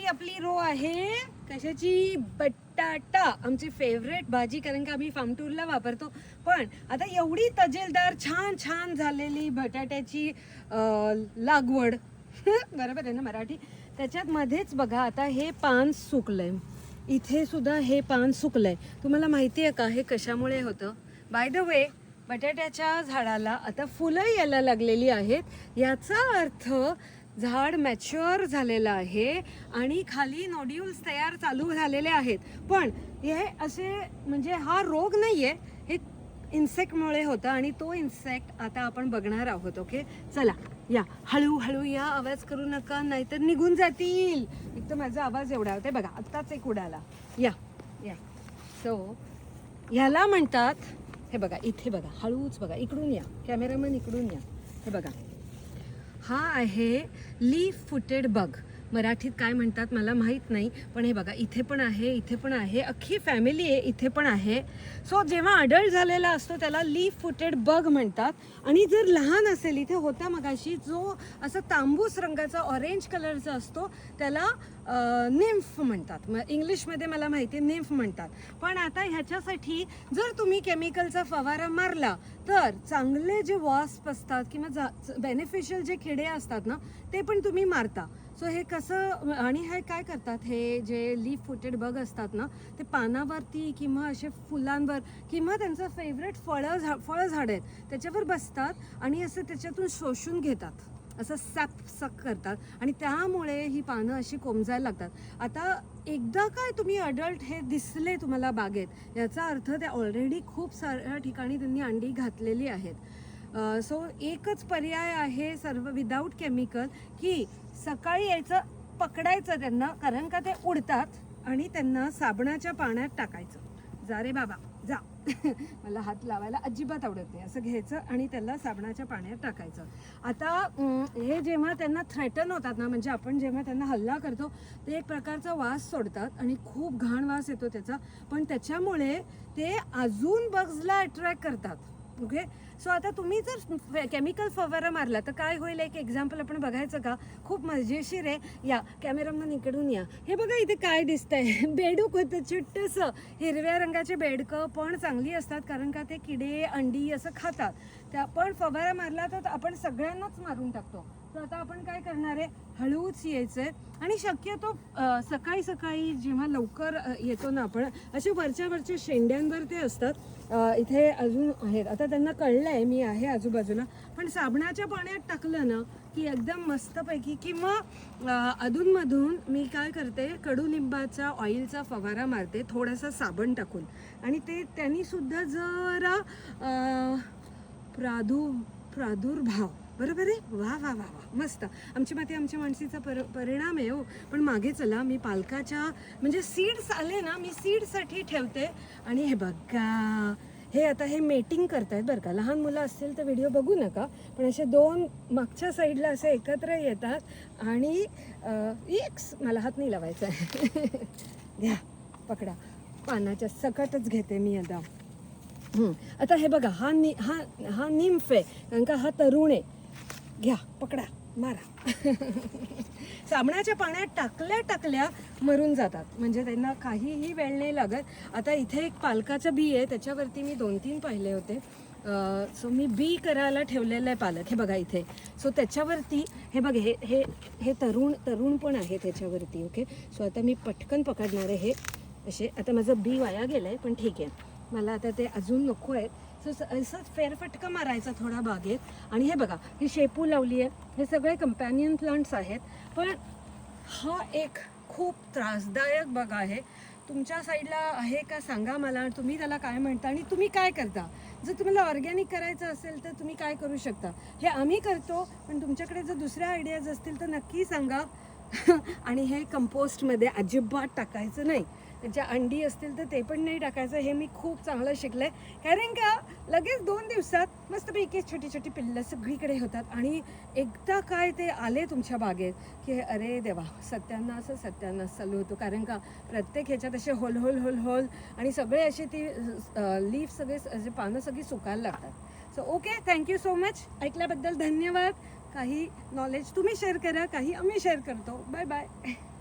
आपली रो आहे कशाची? बटाटा, आमची फेवरेट भाजी, कारण का आम्ही फार्म टूरला वापरतो. पण आता एवढी तजेलदार छान छान झालेली बटाट्याची लागवड बरोबर आहे ना मराठी? त्याच्यात मध्येच बघा आता हे पान सुकलंय, इथे सुद्धा हे पान सुकलंय. तुम्हाला माहिती आहे का हे कशामुळे होतं? बाय द वे, बटाट्याच्या झाडाला आता फुलं यायला लागलेली आहेत. याचा अर्थ झाड मॅच्युअर झालेलं आहे आणि खाली नोड्यूल्स तयार चालू झालेले आहेत. पण हे असे म्हणजे हा रोग नाहीये, हे इन्सेक्टमुळे होतं आणि तो इन्सेक्ट आता आपण बघणार आहोत. ओके, चला या, हळूहळू या, आवाज करू नका नाहीतर निघून जातील. एक तर माझा आवाज एवढा होता बघा, आत्ताच एक उडाला. या या, सो ह्याला म्हणतात, हे बघा इथे बघा, हळूच बघा, इकडून या कॅमेरामन, इकडून या. हे बघा, हा आहे लीफ फुटेड बग. मराठीत काय म्हणतात मला माहीत नाही, पण हे बघा इथे पण आहे, इथे पण आहे, अख्खी फॅमिली आहे, इथे पण आहे. सो जेव्हा अडल्ट झालेला असतो त्याला लीफ फुटेड बग म्हणतात. आणि जर लहान असेल, इथे होता मगाशी, जो असा तांबूस रंगाचा ऑरेंज कलरचा असतो त्याला निम्फ म्हणतात. इंग्लिशमध्ये मला माहिती आहे निम्फ म्हणतात. पण आता ह्याच्यासाठी जर तुम्ही केमिकलचा फवारा मारला तर चांगले जे वॉस्प असतात किंवा बेनिफिशियल जे किडे असतात ना ते पण तुम्ही मारता. सो हे कसं, आणि हे काय करतात, हे जे लीफ फुटेड बग असतात ना ते पानावरती किंवा असे फुलांवर किंवा त्यांचं फेवरेट फळ झाड आहेत त्याच्यावर बसतात आणि असं त्याच्यातून शोषून घेतात, असं सक करतात आणि त्यामुळे ही पानं अशी कोमजायला लागतात. आता एकदा काय तुम्ही अडल्ट हे दिसले तुम्हाला बागेत, याचा अर्थ ते ऑलरेडी खूप साऱ्या ठिकाणी त्यांनी अंडी घातलेली आहेत. सो एकच पर्याय आहे सर्व विदाऊट केमिकल, की सकाळी यायचं, पकडायचं त्यांना, कारण का ते उडतात, आणि त्यांना साबणाच्या पाण्यात टाकायचं. जा रे बाबा जा मला हात लावायला अजिबात आवडत नाही. असं घ्यायचं आणि त्याला साबणाच्या पाण्यात टाकायचं. आता हे जेव्हा त्यांना थ्रेटन होतात ना, म्हणजे आपण जेव्हा त्यांना हल्ला करतो ते एक प्रकारचा वास सोडतात आणि खूप घाण वास येतो त्याचा, पण त्याच्यामुळे ते अजून बग्सला अट्रॅक्ट करतात. ओके, सो आता तुम्ही जर केमिकल फवारा मारला तर काय होईल, एक एक्झाम्पल आपण बघायचं का? खूप मजेशीर आहे. या कॅमेरामन इकडून या. हे बघा इथे काय दिसतंय, बेडूक होतं छोटंसं. हिरव्या रंगाचे बेडकं पण चांगली असतात कारण का ते किडे अंडी असं खातात. त्या पण फवारा मारला तर आपण सगळ्यांनाच मारून टाकतो. तर आता आपण काय करणार आहे, हळूच यायचंय आणि शक्यतो सकाळी सकाळी जेव्हा लवकर येतो ना आपण, असे वरच्या शेंड्यांवर ते असतात. इथे अजून आहेत, आता त्यांना कळलं आहे मी आहे आजूबाजूला. पण साबणाच्या पाण्यात टाकलं ना की एकदम मस्तपैकी, किंवा अधूनमधून मी काय करते, कडुलिंबाचा ऑइलचा फवारा मारते थोडासा साबण टाकून, आणि ते त्यांनी सुद्धा जरा प्रादुर्भाव, बरोबर आहे. वा वा वा वा, मस्त. आमची माती आमच्या माणसीचा परिणाम आहे हो. पण मागे चला, मी पालकाच्या म्हणजे सीड्स आले ना, मी सीडसाठी ठेवते. आणि हे बघा, हे आता हे मेटिंग करतायत बरं का. लहान मुलं असतील तर व्हिडिओ बघू नका, पण असे दोन मागच्या साईडला असे एकत्र येतात आणि मला हात नाही लावायचा आहे घ्या, पकडा, पानाच्या सकटच घेते मी आता. आता हे बघा, हा निम्फ आहे कारण का हा तरुण आहे. घ्या, पकडा, मारा साबणाच्या पाण्यात टाकल्या मरून जातात, म्हणजे त्यांना काहीही वेळ नाही लागत. आता इथे एक पालकाचं बी आहे, त्याच्यावरती मी 2-3 पाहिले होते. सो मी बी करायला ठेवलेलं आहे पालक. हे बघा इथे. सो त्याच्यावरती हे बघ, हे तरुण पण आहे त्याच्यावरती. ओके, सो आता मी पटकन पकडणार आहे हे असे. आता माझं बी वाया गेलं आहे, पण ठीक आहे, मला आता ते अजून नको आहेत. सो असंच फेरफटका मारायचा थोडा बागेत. आणि हे बघा, ही शेपू लावली आहे, हे सगळे कंपॅनियन प्लांट्स आहेत. पण हा एक खूप त्रासदायक बग आहे. तुमच्या साईडला आहे का सांगा मला, तुम्ही त्याला काय म्हणता आणि तुम्ही काय करता. जर तुम्हाला ऑर्गॅनिक करायचं असेल तर तुम्ही काय करू शकता, हे आम्ही करतो. पण तुमच्याकडे जर दुसऱ्या आयडियाज असतील तर नक्की सांगा. आणि हे कंपोस्टमध्ये अजिबात टाकायचं नाही. ज्या अंडी असतील तर ते पण नाही टाकायचं. हे मी खूप चांगलं शिकलंय, कारण का लगेच 2 दिवसात मस्तपैकी छोटी छोटी पिल्लं सगळीकडे होतात. आणि एकदा काय ते आले तुमच्या बागेत की अरे देवा, सत्यानाश चालू होतो. कारण का प्रत्येक ह्याच्यात असे होल आणि सगळे असे ती लीफ सगळे असे पानं सगळी सुकायला लागतात. So okay, thank you so much, ऐकल्याबद्दल धन्यवाद. काही नॉलेज तुम्ही शेअर करा, काही आम्ही शेअर करतो. Bye bye.